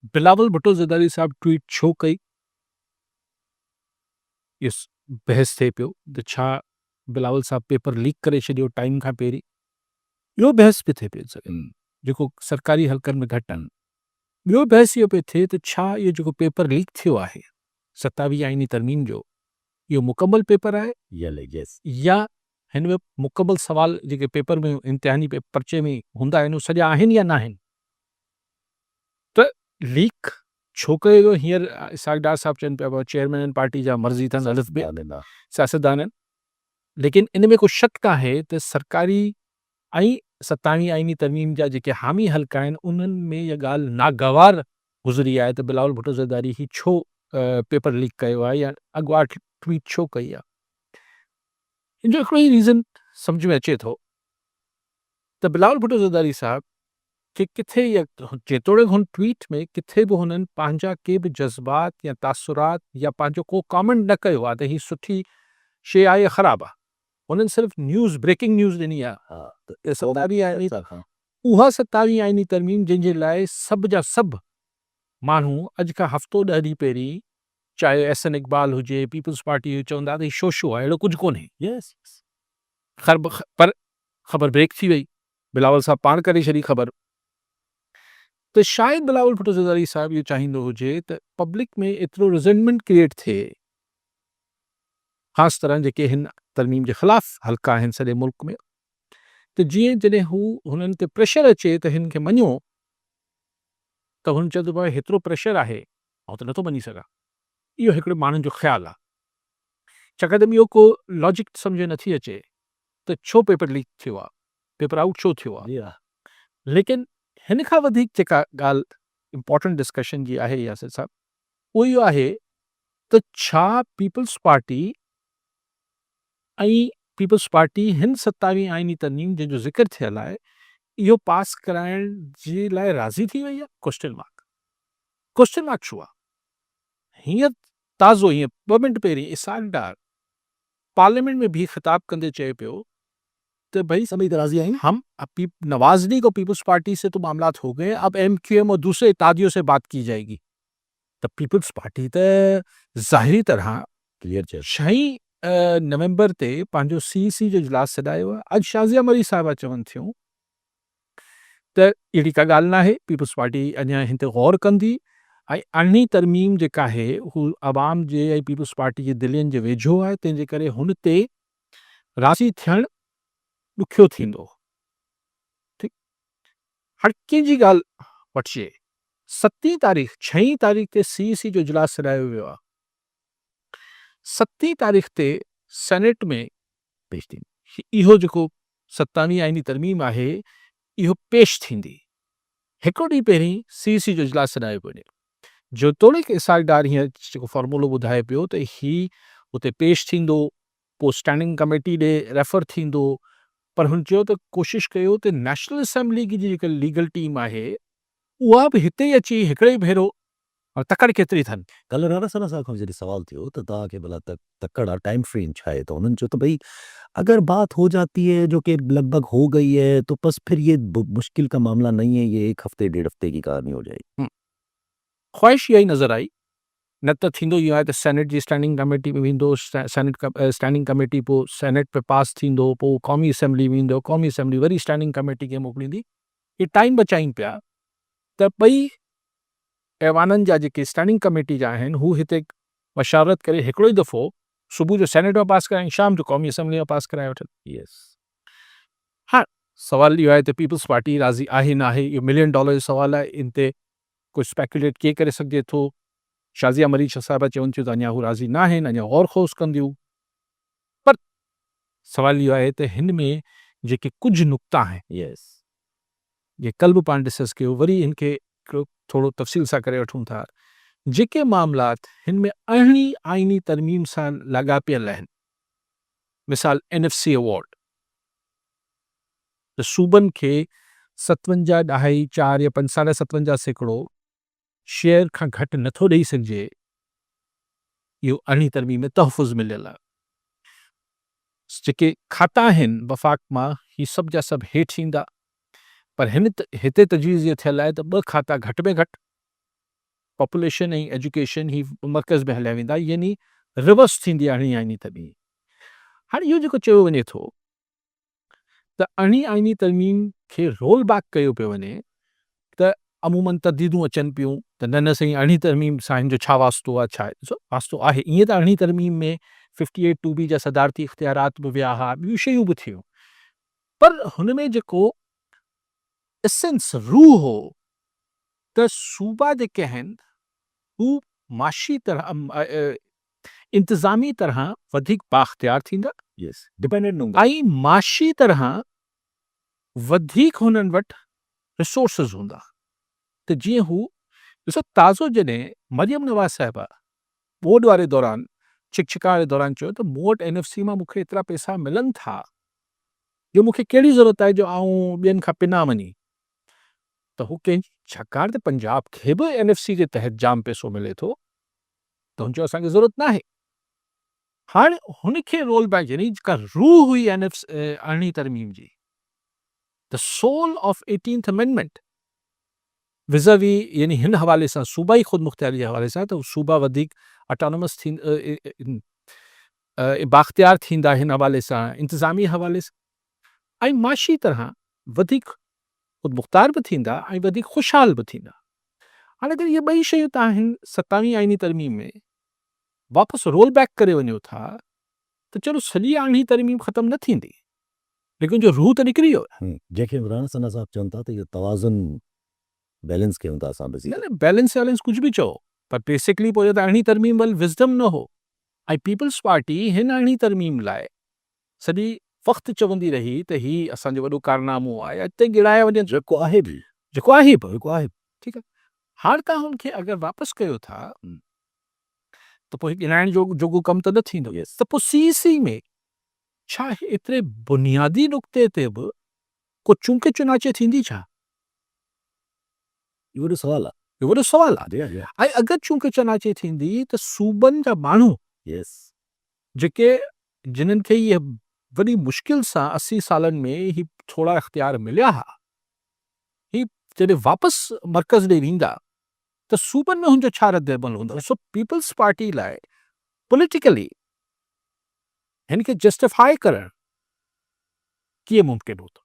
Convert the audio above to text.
बिलावल भुट्टो ज़रदारी साहब tweet छो कई, इस बहस थिए पियो त छा बिलावल साहब पेपर लीक करे छॾियो टाइम खां पहिरीं। इहो बहस पियो थिए पियो सॼो, जेको सरकारी हल्कनि में घटि आहिनि। ॿियो बहस इहो पियो थिए त छा इहो जेको पेपर लीक थियो आहे 27 आईनी तरमीम जो, इहो मुकमल पेपर आहे या हिन में मुकमल सवाल जेके पेपर में इम्तिहानी पर्चे में हूंदा आहिनि उहे सॼा आहिनि या न आहिनि। त लीक छो कयो वियो हींअर इसहाक डार साहब चवनि पिया चेयरमैन आहिनि पार्टी जा, मर्ज़ी अथनि अलफ़ बे सियासतदान आहिनि, लेकिन इन में को शक कान्हे त सरकारी ऐं 27 आईनी तरमीम जा जेके हामी हल्का आहिनि उन्हनि में इहा ॻाल्हि नागवार गुज़री आहे त बिलावल भुट्टो ज़रदारी ही छो पेपर लीक कयो आहे या अॻुवाट ट्वीट छो कई आहे। इन जो हिकिड़ो ई रीज़न सम्झ में अचे थो त बिलावल भुट्टो ज़रदारी साहब कि किथे या जेतोणीकि हुन ट्वीट में किथे बि हुननि पंहिंजा के बि जज़्बात या तासुरात या पंहिंजो को कॉमेंट न कयो आहे त ही सुठी शइ आहे या ख़राबु आहे। हुननि सिर्फ़ु न्यूज़ ब्रेकिंग न्यूज़ ॾिनी आहे। 27 आईनी उहा 27 आईनी तरमीम जंहिंजे लाइ सभु जा सभु माण्हू अॼु खां हफ़्तो 10 ॾींहं पहिरीं चाहे एहसन इक़बाल हुजे, पीपल्स पार्टी हुजे, चवंदा त ही शो आहे, अहिड़ो कुझु कोन्हे। पर ख़बर ब्रेक थी वई, बिलावल साहब पाण करे छॾी ख़बर। त शायदि बिलावल भुट्टो ज़रदारी साहब इहो चाहींदो हुजे त पब्लिक में एतिरो रिज़नमेंट क्रिएट थिए, ख़ासि तरह जेके हिन तरमीम जे ख़िलाफ़ हल्का आहिनि सॼे मुल्क में, त जीअं जॾहिं हू हुननि ते प्रेशर अचे त हिन खे मञो, त हुन चवंदो भाई हेतिरो प्रेशर आहे मां त नथो मञी सघां। इहो हिकिड़े माण्हुनि जो ख़्यालु आहे, छाकाणि त ॿियो को लॉजिक सम्झ नथी अचे त छो पेपर लीक थियो आहे, पेपर आउट छो थियो आहे। लेकिन हिन खां वधीक जेका ॻाल्हि इम्पॉर्टेंट डिस्कशन जी आहे यासिर साहब, उहो इहो आहे त छा पीपल्स पार्टी ऐं पीपल्स पार्टी हिन 27 आईनी तरमीम जंहिंजो ज़िक्र थियल आहे इहो पास कराइण जे लाइ राज़ी थी वई आहे? क्वेश्चन मार्क छो आहे। हींअर ताज़ो हीअं 2 मिंट पहिरीं इसहाक डार पार्लियामेंट में भी ख़िताब कंदे चए पियो तो भाई सभी राजी आएंगे, हम नवाजनी को पीपल्स पार्टी से तो मामलात हो गए, अब एमक्यूएम और दूसरे इत्यादियों से बात की जाएगी। तो पीपल्स पार्टी तो ज़ाहिरी तरह क्लियर 6 नवंबर ते पंहिंजो सीसी जो इजलास सॾायो आहे। अॼु शाज़िया मरी साहिबा चवनि थियूं त अहिड़ी का ॻाल्हि न आहे, पीपल्स पार्टी अञा हिन ते गौर कंदी ऐं अरिड़हीं तरमीम जेका आहे हू अवाम जे ऐं पीपल्स पार्टी जे दिलियुनि जे वेझो आहे, तंहिंजे करे हुन ते राज़ी थियणु ॾुखियो थींदो। ठीकु, हर कंहिंजी ॻाल्हि वठिजे, 7 तारीख़ 6 तारीख़ ते सीसी जो इजलास सॾायो वियो आहे। 7 तारीख़ ते सेनेट में पेश थींदी इहो जेको 27 आईनी तरमीम आहे इहो पेश थींदी। हिकिड़ो ॾींहुं पहिरीं सीसी जो इजलास सॾायो पियो वञे, जेतोणीकि इसहाक डार हीअं जेको फॉर्मूलो ॿुधाए पियो त ही उते पेश थींदो, पोइ स्टैंडिंग कमेटी ॾे रेफर थींदो, पर हुन चयो त कोशिशि कयो त नेशनल असेंबली जी जेका लीगल टीम आहे उहा बि हिते ई अची हिकिड़े ई भेरो तकड़ि केतिरी अथनि। कल राणा साहब खां जॾहिं सवाल थियो त तव्हांखे भला तकड़ आहे टाइम फ्रेम छा आहे, तो उन्होंने चयो तो भाई अगर बात हो जाती है जो कि लगभग हो गई है तो बस फिर ये मुश्किल का मामला नहीं है, ये 1 हफ्ते 1.5 हफ्ते की कहानी हो जाएगी। ख्वाहिश इहा ई नज़र आई, न त थींदो इहो आहे त सेनेट जी स्टैंडिंग कमेटी में वेंदो, स्टैंडिंग कमेटी पोइ सेनेट पे पास थींदो, पोइ क़ौमी असेंबली में ईंदो, क़ौमी असेंबली वरी स्टैंडिंग कमेटी खे मोकिलींदी। ये टाइम बचाइनि पिया त ॿई ऐवाननि जा जेके स्टैंडिंग कमेटी जा आहिनि हू हिते मशावरत करे हिकिड़ो ई दफ़ो सुबुह जो सेनेट में पास कराइनि, शाम जो क़ौमी असेंबली में पास कराए वठनि। हाँ, सवाल इहो आहे त पीपल्स पार्टी राज़ी आहे न आहे, इहो $1 मिलियन जो सवाल आहे, इन ते कोई स्पेकुलेट कीअं करे सघिजे थो। शाज़िया मरीज साहिबा चवनि थियूं त अञा हू राज़ी न आहिनि, अञा गौर खोस कंदियूं। पर सवाल इहो आहे त हिन में जेके कुझु नुक़्ता आहिनि, ये कल बि पाण डिस्कस कयो, वरी इनखे थोरो तफ़सील सां करे वठूं था। जेके मामलात हिन में अरिड़हीं आईनी तरमीम सां लाॻापियल आहिनि, मिसाल NFC अवॉर्ड, त सूबनि खे 57.4 या 57.5% शेयर खां घटि नथो ॾेई सघिजे, इहो अरिड़हीं तरमीम में तहफ़ुज़ मिलियल आहे। जेके खाता आहिनि वफ़ाक़ मां ही सभु जा सभु हेठि ईंदा, पर हिते तजवीज़ इहा थियल आहे त 2 खाता घटि में घटि पॉपुलेशन ऐं एजुकेशन ही मर्कज़ में हलिया वेंदा, यानी रिवर्स थींदी अरिड़हीं आईनी तरमीम। हाणे इहो जेको चयो वञे थो त अरिड़हीं आईनी तरमीम खे रोल बैक कयो पियो वञे त अमूमन तब्दीलियूं अचनि पियूं त न साईं अरिड़हीं तरमीम सां हिन जो छा वास्तो आहे, छा वास्तो आहे। ईअं त अरिड़हीं तरमीम में 58(2)B जा सदारती इख्तियारात बि विया हुआ, ॿियूं शयूं बि थियूं, पर हुन में जेको एसेंस रूह हो त सूबा जेके आहिनि हू माशी तरह इंतिज़ामी तरह वधीक बाख्तियार थींदा यस डिपेंडेंट हूंदा ऐं माशी तरह वधीक हुननि वटि रिसोर्सिस हूंदा। त जीअं हू ॾिसो ताज़ो जॾहिं मरियम नवाज़ साहिबा ॿोॾ वारे दौरान चिकचिका वारे दौरान चयो त मूं वटि NFC मां मूंखे एतिरा पैसा मिलनि था, जो मूंखे कहिड़ी ज़रूरत आहे जो आऊं ॿियनि खां पिना वञी, त हू कंहिं छाकाणि त पंजाब खे बि NFC जे तहत जाम पैसो मिले थो, त हुन चयो असांखे ज़रूरत न आहे। हाणे हुनखे रोल बैक, यानी जेका रूह हुई अरिड़हीं तरमीम जी, the soul of 18th amendment vis-a-vis, यानी हिन हवाले सां सूबाई ख़ुदि मुख़्तियारी जे हवाले सां, त सूबा वधीक ऑटोनमस बाख्तियार थींदा हिन हवाले सां, इंतिज़ामी हवाले सां, ऐं माशी तरह वधीक ख़ुदि मुख़्तार बि थींदा ऐं वधीक ख़ुशहाल बि थींदा। हाणे अगरि इहे ॿई शयूं तव्हां हिन 27वीं आईनी तरमीम में वापसि रोल बैक करे वञो था, त चलो सॼी अरिड़हीं तरमीम ख़तमु न थींदी, लेकिन जो रूह त निकिरी वियो। जंहिंखे इमरान सना साहब चवनि था त इहो तवाज़ुन बैलेंस कयूं था असां बि। न बैलेंस वैलेंस कुझु बि चओ, पर बेसिकली पोइ त अरिड़हीं तरमीम वल विज़डम न हो, ऐं पीपल्स पार्टी हिन अरिड़हीं तरमीम लाइ सॼी वक़्तु चवंदी रही त ही असांजो वॾो कारनामो आहे, अॻिते गिड़ाए वञे जेको आहे बि जेको आहे बि, ठीकु आहे। हाणे तव्हां हुनखे अगरि वापसि कयो था त पोइ गिराइण जोॻो कमु त न थींदो। त पोइ CEC में छा एतिरे बुनियादी नुक़्ते ते बि को चूंके चुनाचे थींदी छा? इहो वॾो सवाल आहे। इहो वॾो सवाल आहे। ऐं अगरि चूंके चुनाचे थींदी त सूबनि जा माण्हू यस जेके जिन्हनि खे इहे वॾी मुश्किल सां 80 सालनि में ही थोरा इख्तियार मिलिया हुआ, ही जॾहिं वापसि मर्कज़ ॾे वेंदा त सूबनि में हुनजो छा रद्द अमल हूंदो। सो पीपल्स पार्टी लाइ पॉलिटिकली हिन खे जस्टिफाई करणु कीअं मुमकिन हूंदो?